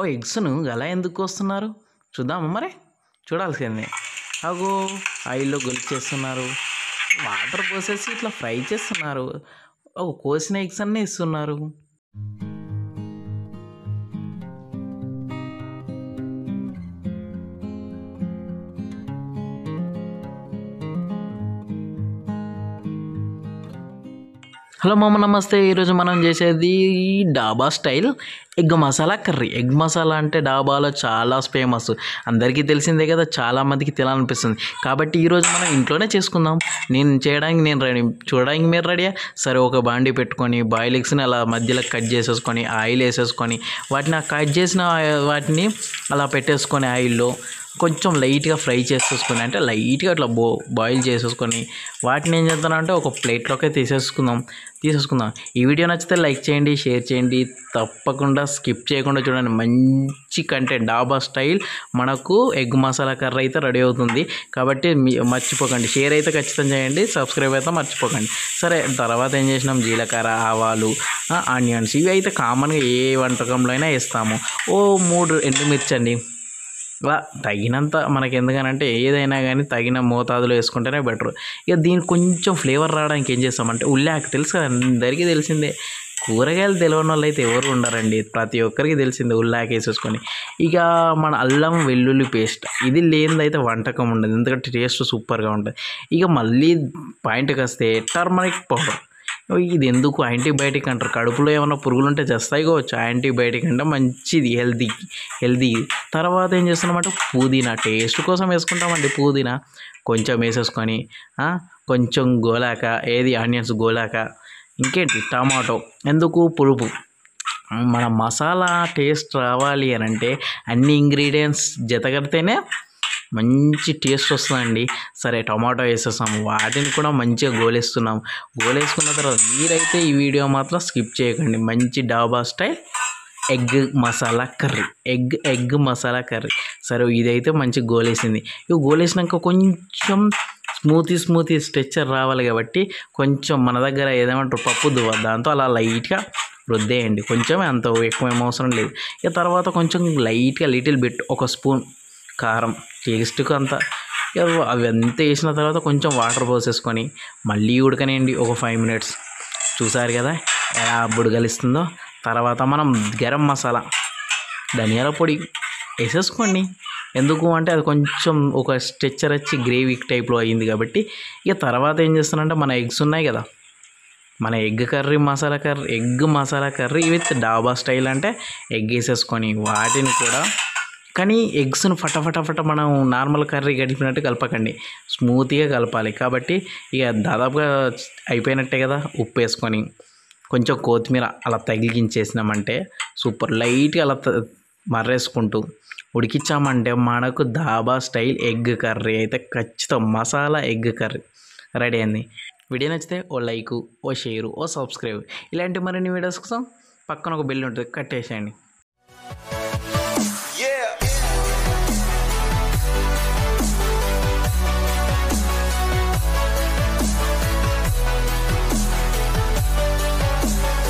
ఎగ్స్‌ను అలా ఎందుకు కోస్తున్నారు? చూద్దామా మరి? చూడాల్సిందే. అగో ఆయిల్‌లో గొలిచేస్తున్నారు. వాటర్ పోసేసి ఇట్లా ఫ్రై చేస్తున్నారు. కోసిన ఎగ్స్ అన్నీ ఇస్తున్నారు. హలో మామ నమస్తే. ఈరోజు మనం చేసేది డాబా style egg masala curry. Egg masala అంటే డాబాలో చాలా ఫేమస్, అందరికీ తెలిసిందే కదా, చాలామందికి తినాలనిపిస్తుంది. కాబట్టి ఈరోజు మనం ఇంట్లోనే చేసుకుందాం. నేను చేయడానికి నేను రెడీ, చూడడానికి మీరు రెడీయా? సరే, ఒక బాండీ పెట్టుకొని బాయిల్ ఎగ్స్ని అలా మధ్యలో కట్ చేసేసుకొని ఆయిల్ వేసేసుకొని వాటిని కట్ చేసిన వాటిని అలా పెట్టేసుకొని ఆయిల్లో కొంచెం లైట్గా ఫ్రై చేసేసుకొని, అంటే లైట్గా అట్లా బాయిల్ చేసేసుకొని వాటిని ఏం చేద్దామంటే ఒక ప్లేట్లోకి తీసేసుకుందాం. ఈ వీడియో నచ్చితే లైక్ చేయండి, షేర్ చేయండి, తప్పకుండా స్కిప్ చేయకుండా చూడండి. మంచి కంటెంట్, డాబా స్టైల్ మనకు ఎగ్ మసాలా కర్రీ అయితే రెడీ అవుతుంది. కాబట్టి మర్చిపోకండి, షేర్ అయితే ఖచ్చితంగా చేయండి, సబ్స్క్రైబ్ అయితే మర్చిపోకండి. సరే, తర్వాత ఏం చేసినాం, జీలకర్ర, ఆవాలు, ఆనియన్స్, ఇవి అయితే కామన్గా ఏ వంటకంలో అయినా వేస్తాము. 3 ఎండుమిర్చి అండి, తగినంత. మనకి ఎందుకనంటే ఏదైనా కానీ తగిన మోతాదులో వేసుకుంటేనే బెటర్. ఇక దీనికి కొంచెం ఫ్లేవర్ రావడానికి ఏం చేస్తామంటే ఉల్లాకు, తెలుసు కదా, అందరికీ తెలిసిందే. కూరగాయలు తెలియని వాళ్ళు అయితే ఎవరు ఉండరండి, ప్రతి ఒక్కరికి తెలిసిందే. ఉల్లాకు వేసేసుకొని ఇక మన అల్లం వెల్లుల్లి పేస్ట్, ఇది లేనిదైతే వంటకం ఉండదు, ఎందుకంటే టేస్ట్ సూపర్గా ఉంటుంది. ఇక మళ్ళీ పాయింట్కి వస్తే టర్మరిక్ పౌడర్. ఇది ఎందుకు యాంటీబయాటిక్ అంటారు, కడుపులో ఏమైనా పురుగులు ఉంటే చేస్తాయి కావచ్చు. యాంటీబయాటిక్ అంటే మంచిది, హెల్దీ. తర్వాత ఏం చేస్తున్నామంటే పుదీనా, టేస్ట్ కోసం వేసుకుంటామండి. పుదీనా కొంచెం వేసేసుకొని కొంచెం గోలాక, ఆనియన్స్ గోలాక, ఇంకేంటి టమాటో, ఎందుకు పులుపు. మన మసాలా టేస్ట్ రావాలి అని అంటే అన్ని ఇంగ్రీడియంట్స్ జతకడితేనే మంచి టేస్ట్ వస్తుందండి. సరే, టమాటో వేసేసాము, వాటిని కూడా మంచిగా గోలేసుకున్న తర్వాత మీరైతే ఈ వీడియో మాత్రం స్కిప్ చేయకండి. మంచి డాబా style egg masala curry, egg masala curry. సరే, ఇదైతే మంచి గోలేసింది. ఇవి గోలేసినాక కొంచెం స్మూతీ స్ట్రెచ్చర్ రావాలి కాబట్టి కొంచెం మన దగ్గర ఏదేమంటారు పప్పు దువ్వ, దాంతో అలా లైట్గా రుద్దేయండి. కొంచెమే, అంత ఎక్కువ ఏం అవసరం లేదు. ఇక తర్వాత కొంచెం లైట్గా లిటిల్ బిట్, ఒక స్పూన్ కారం టేస్ట్కి అంతా. అవి అంతా వేసిన తర్వాత కొంచెం వాటర్ పోసేసుకొని మళ్ళీ ఉడకనేయండి ఒక 5 minutes. చూసారు కదా ఎలా బుడగలిస్తుందో. తర్వాత మనం గరం మసాలా, ధనియాల పొడి వేసేసుకోండి. ఎందుకు అంటే అది కొంచెం ఒక స్ట్రెచ్చర్ వచ్చి గ్రేవీ టైప్లో అయ్యింది కాబట్టి. ఇక తర్వాత ఏం చేస్తానంటే మన ఎగ్స్ ఉన్నాయి కదా, మన ఎగ్ మసాలా కర్రీ విత్ డాబా స్టైల్ అంటే ఎగ్ వేసేసుకొని వాటిని కూడా, కానీ ఎగ్స్ను ఫటాఫట మనం నార్మల్ కర్రీ కలిపినట్టు కలపకండి, స్మూత్గా కలపాలి. కాబట్టి ఇక దాదాపుగా అయిపోయినట్టే కదా. ఉప్పు వేసుకొని కొంచెం కొత్తిమీర అలా తగిలించేసినామంటే సూపర్. లైట్గా అలా మర్రేసుకుంటూ ఉడికించామంటే మనకు డాబా స్టైల్ ఎగ్ కర్రీ అయితే ఖచ్చితం, మసాలా ఎగ్ కర్రీ రెడీ అయింది. వీడియో నచ్చితే ఓ లైకు, ఓ షేరు, ఓ సబ్స్క్రైబ్. ఇలాంటి మరిన్ని వీడియోస్ కోసం పక్కన ఒక బెల్ ఉంటుంది, కట్టేసేయండి.